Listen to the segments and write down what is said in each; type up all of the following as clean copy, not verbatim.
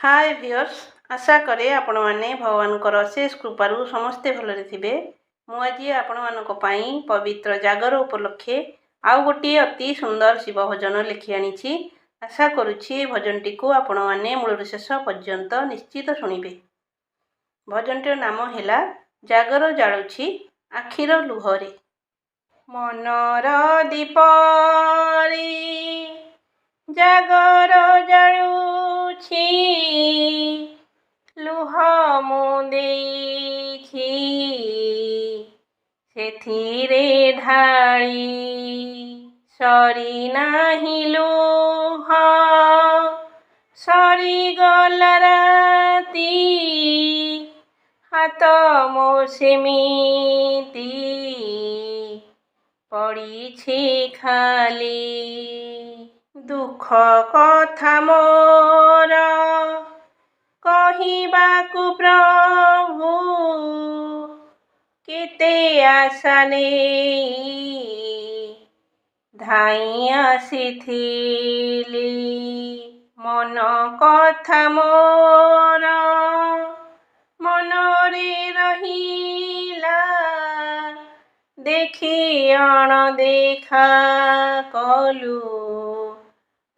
हाय viewers, आशा करे आपण मैंने भगवान अशेष कृपार समस्ते भलरे थे। मुझे आपण मानक पवित्र जागर उपलक्षे आउ गोटे अति सुंदर शिव भजन लिखि आनी। आशा करुच्ची भजन टी आपण मैंने मूल शेष पर्यंत निश्चित शुणिबे। भजन टीर नाम है जागर जालुछि आखिर लुहरे। मनर दीपरे जागर जालुछि लुह मु देखि सेथिरे ढाली सरी नाही लुह सरी गला राती हाथ मो सेमिति पड़ी खाली दुख कथा मोर कहिबाकु प्रभु केते आशा नेई धाई आसीथिली मन कथा मोर मनरे रहिला देखी अणदेखा कलु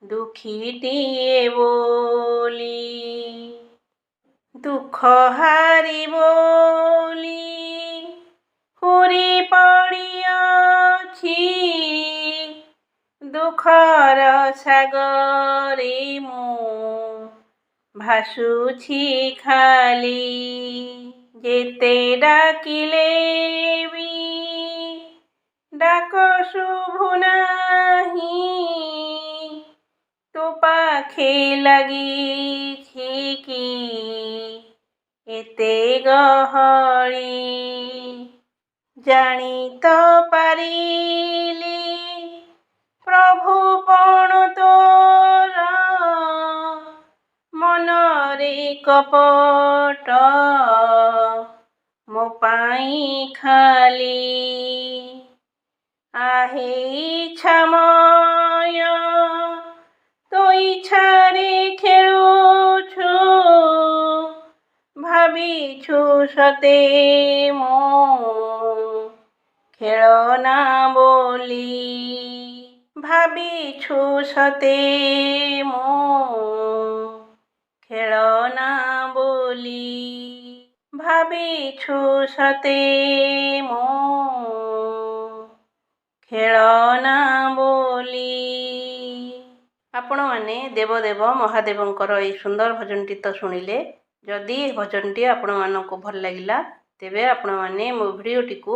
दुखीटिए बोली दुख हारी बोली हुरी पड़ियाछि दुखर सागरे मु भासुछि खाली जेते डाकिले भी डाक शुभु नाही तो पाखे लगी कि एते गहली जानी तो पारिली प्रभु पण तोर मनरे कपट मो पाई खाली आहे इच्छामय तो इच्छारे खेलुछु भाविछु सते मो खेलना बोली भाविछु सते मो खेलना बोली भाविछु सते मो खेलना बोली। आपण मैंने देवदेव महादेवंकर ये सुंदर भजनटी तो शुणिले। जदि भजनटी आपण मानक भल लगिला तेबे आपण मैंने मो भिडियोटी को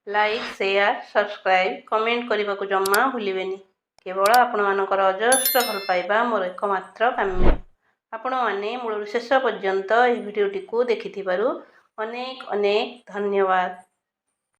लाइक शेयर सब्सक्राइब कमेंट करने को जमा भूलिबेनी। केवल आपण मानकर अजस्र भल पाइबा मोर एकमात्र काम्य। आपण मैंने मूल शेष पर्यंत यह भिडियोटी को देखिथिबारु अनेक अनेक धन्यवाद।